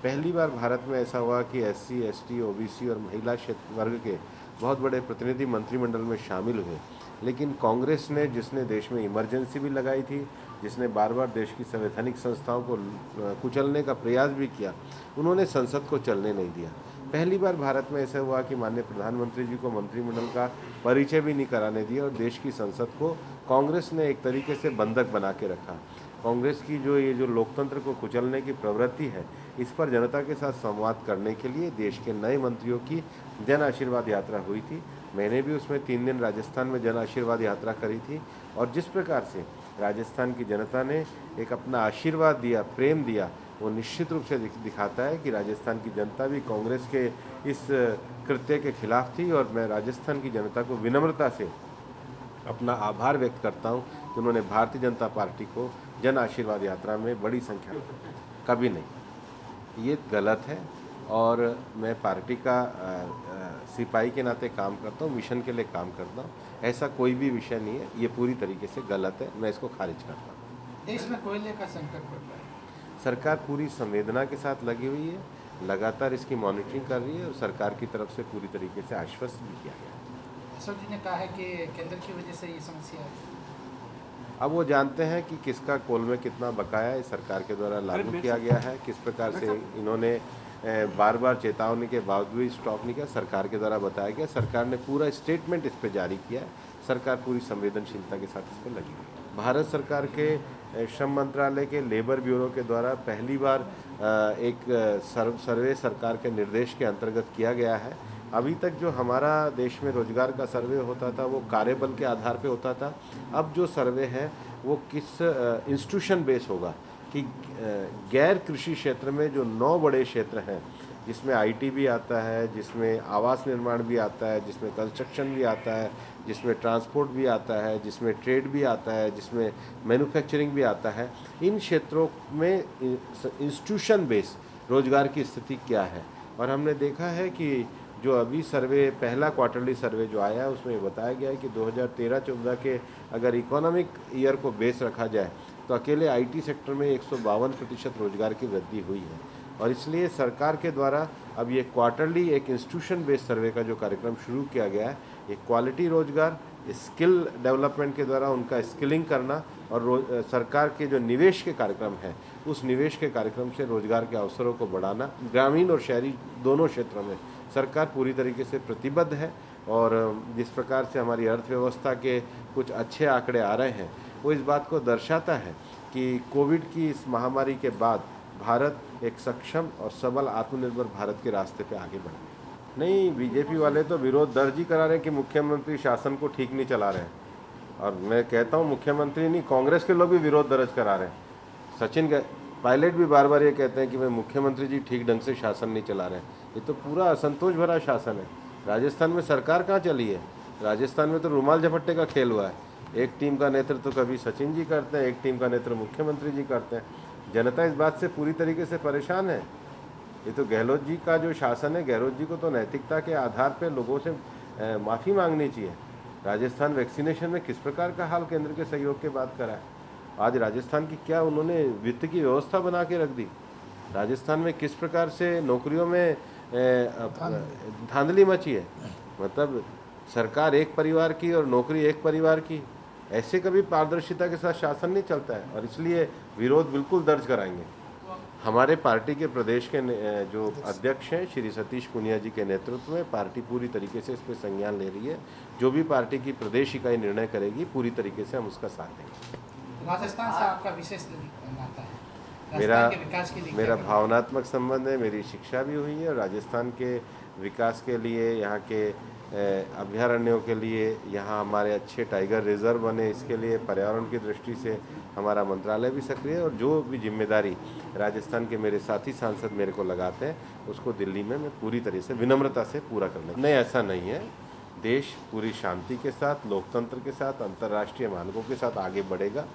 पहली बार भारत में ऐसा हुआ कि एससी, एसटी, ओबीसी और महिला क्षेत्र वर्ग के बहुत बड़े प्रतिनिधि मंत्रिमंडल में शामिल हुए। लेकिन कांग्रेस ने, जिसने देश में इमरजेंसी भी लगाई थी, जिसने बार बार देश की संवैधानिक संस्थाओं को कुचलने का प्रयास भी किया, उन्होंने संसद को चलने नहीं दिया। पहली बार भारत में ऐसा हुआ कि माननीय प्रधानमंत्री जी को मंत्रिमंडल का परिचय भी नहीं कराने दिया और देश की संसद को कांग्रेस ने एक तरीके से बंधक बना के रखा। कांग्रेस की जो लोकतंत्र को कुचलने की प्रवृत्ति है, इस पर जनता के साथ संवाद करने के लिए देश के नए मंत्रियों की जन आशीर्वाद यात्रा हुई थी। मैंने भी उसमें 3 दिन राजस्थान में जन आशीर्वाद यात्रा करी थी और जिस प्रकार से राजस्थान की जनता ने एक अपना आशीर्वाद दिया, प्रेम दिया, वो निश्चित रूप से दिखाता है कि राजस्थान की जनता भी कांग्रेस के इस कृत्य के खिलाफ थी। और मैं राजस्थान की जनता को विनम्रता से अपना आभार व्यक्त करता हूं कि उन्होंने भारतीय जनता पार्टी को जन आशीर्वाद यात्रा में बड़ी संख्या में, कभी नहीं, ये गलत है। और मैं पार्टी का सिपाही के नाते काम करता हूँ, मिशन के लिए काम करता हूँ। ऐसा कोई भी विषय नहीं है, ये पूरी तरीके से गलत है, मैं इसको खारिज करता हूँ। देश में कोयले का संकट बढ़ रहा है, सरकार पूरी संवेदना के साथ लगी हुई है, लगातार इसकी मॉनिटरिंग कर रही है और सरकार की तरफ से पूरी तरीके से आश्वस्त भी किया गया है। अशोक जी ने कहा है कि केंद्र की वजह से ये समस्या है। अब वो जानते हैं कि किसका कोल में कितना बकाया है, सरकार के द्वारा लागू किया गया है, किस प्रकार से इन्होंने बार बार चेतावनी के बावजूद स्टॉप नहीं किया, सरकार के द्वारा बताया गया। सरकार ने पूरा स्टेटमेंट इस पर जारी किया है, सरकार पूरी संवेदनशीलता के साथ इस पर लगी हुई है। भारत सरकार के श्रम मंत्रालय के लेबर ब्यूरो के द्वारा पहली बार एक सर्वे सरकार के निर्देश के अंतर्गत किया गया है। अभी तक जो हमारा देश में रोजगार का सर्वे होता था वो कार्यबल के आधार पे होता था। अब जो सर्वे है वो किस इंस्टीट्यूशन बेस होगा कि गैर कृषि क्षेत्र में जो 9 बड़े क्षेत्र हैं, जिसमें आईटी भी आता है, जिसमें आवास निर्माण भी आता है, जिसमें कंस्ट्रक्शन भी आता है, जिसमें ट्रांसपोर्ट भी आता है, जिसमें ट्रेड भी आता है, जिसमें मैन्युफैक्चरिंग भी आता है, इन क्षेत्रों में इंस्टीट्यूशन बेस रोजगार की स्थिति क्या है। और हमने देखा है कि जो अभी सर्वे, पहला क्वार्टरली सर्वे जो आया है, उसमें बताया गया है कि 2013-14 के अगर इकोनॉमिक ईयर को बेस रखा जाए तो अकेले आईटी सेक्टर में 152% रोजगार की वृद्धि हुई है। और इसलिए सरकार के द्वारा अब ये क्वार्टरली एक इंस्टीट्यूशन बेस्ड सर्वे का जो कार्यक्रम शुरू किया गया है, ये क्वालिटी रोजगार, स्किल डेवलपमेंट के द्वारा उनका स्किलिंग करना और सरकार के जो निवेश के कार्यक्रम हैं, उस निवेश के कार्यक्रम से रोजगार के अवसरों को बढ़ाना, ग्रामीण और शहरी दोनों क्षेत्रों में सरकार पूरी तरीके से प्रतिबद्ध है। और जिस प्रकार से हमारी अर्थव्यवस्था के कुछ अच्छे आंकड़े आ रहे हैं, वो इस बात को दर्शाता है कि कोविड की इस महामारी के बाद भारत एक सक्षम और सबल आत्मनिर्भर भारत के रास्ते पे आगे बढ़ गया। नहीं, बीजेपी वाले तो विरोध दर्ज ही करा रहे हैं कि मुख्यमंत्री शासन को ठीक नहीं चला रहे हैं। और मैं कहता हूँ मुख्यमंत्री नहीं, कांग्रेस के लोग भी विरोध दर्ज करा रहे हैं। सचिन पायलट भी बार बार ये कहते हैं कि मैं मुख्यमंत्री जी ठीक ढंग से शासन नहीं चला रहे हैं। ये तो पूरा असंतोष भरा शासन है। राजस्थान में सरकार कहाँ चली है? राजस्थान में तो रुमाल झपट्टे का खेल हुआ है। एक टीम का नेतृत्व तो कभी सचिन जी करते हैं, एक टीम का नेतृत्व मुख्यमंत्री जी करते हैं। जनता इस बात से पूरी तरीके से परेशान है। ये तो गहलोत जी का जो शासन है, गहलोत जी को तो नैतिकता के आधार पर लोगों से माफ़ी मांगनी चाहिए। राजस्थान वैक्सीनेशन में किस प्रकार का हाल केंद्र के सहयोग के बाद करा है? आज राजस्थान की क्या उन्होंने वित्त की व्यवस्था बना के रख दी? राजस्थान में किस प्रकार से नौकरियों में धांधली मची है। मतलब सरकार एक परिवार की और नौकरी एक परिवार की, ऐसे कभी पारदर्शिता के साथ शासन नहीं चलता है। और इसलिए विरोध बिल्कुल दर्ज कराएंगे। हमारे पार्टी के प्रदेश के जो अध्यक्ष हैं श्री सतीश पुनिया जी के नेतृत्व में पार्टी पूरी तरीके से इस पर संज्ञान ले रही है। जो भी पार्टी की प्रदेश इकाई निर्णय करेगी, पूरी तरीके से हम उसका साथ देंगे। राजस्थान से आपका विशेष नाता है, मेरा भावनात्मक संबंध है। मेरी शिक्षा भी हुई है और राजस्थान के विकास के लिए, यहाँ के अभयारण्यों के लिए, यहाँ हमारे अच्छे टाइगर रिजर्व बने, इसके लिए पर्यावरण की दृष्टि से हमारा मंत्रालय भी सक्रिय है। और जो भी जिम्मेदारी राजस्थान के मेरे साथी सांसद मेरे को लगाते हैं, उसको दिल्ली में मैं पूरी तरह से विनम्रता से पूरा करने। नहीं, ऐसा नहीं है। देश पूरी शांति के साथ, लोकतंत्र के साथ, अंतर्राष्ट्रीय मानकों के साथ आगे बढ़ेगा।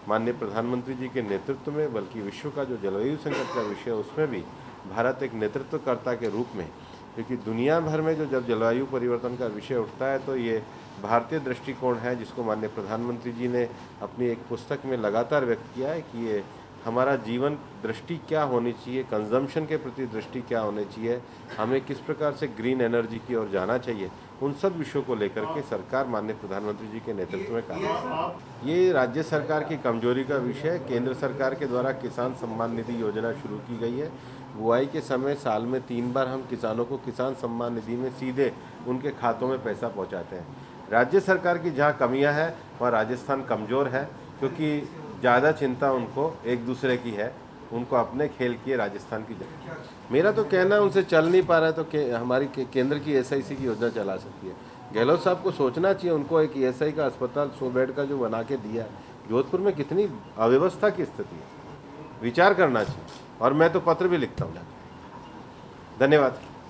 माननीय प्रधानमंत्री जी के नेतृत्व में, बल्कि विश्व का जो जलवायु संकट का विषय है उसमें भी भारत एक नेतृत्वकर्ता के रूप में, क्योंकि दुनिया भर में जो जब जलवायु परिवर्तन का विषय उठता है तो ये भारतीय दृष्टिकोण है, जिसको माननीय प्रधानमंत्री जी ने अपनी एक पुस्तक में लगातार व्यक्त किया है कि ये हमारा जीवन दृष्टि क्या होनी चाहिए, कंजम्पशन के प्रति दृष्टि क्या होनी चाहिए, हमें किस प्रकार से ग्रीन एनर्जी की ओर जाना चाहिए, उन सब विषयों को लेकर के सरकार माननीय प्रधानमंत्री जी के नेतृत्व में काम कर ये राज्य सरकार की कमजोरी का विषय है। केंद्र सरकार के द्वारा किसान सम्मान निधि योजना शुरू की गई है। बुआई के समय साल में 3 बार हम किसानों को किसान सम्मान निधि में सीधे उनके खातों में पैसा पहुंचाते हैं। राज्य सरकार की जहां कमियां हैं वहाँ राजस्थान कमज़ोर है, क्योंकि ज़्यादा चिंता उनको एक दूसरे की है, उनको अपने खेल की है, राजस्थान की जनता। मेरा तो कहना उनसे चल नहीं पा रहा है तो हमारी केंद्र की SIC की योजना चला सकती है। गहलोत साहब को सोचना चाहिए, उनको एक ESI का अस्पताल 100 बेड का जो बना के दिया है, जोधपुर में कितनी अव्यवस्था की स्थिति है, विचार करना चाहिए। और मैं तो पत्र भी लिखता हूँ। धन्यवाद।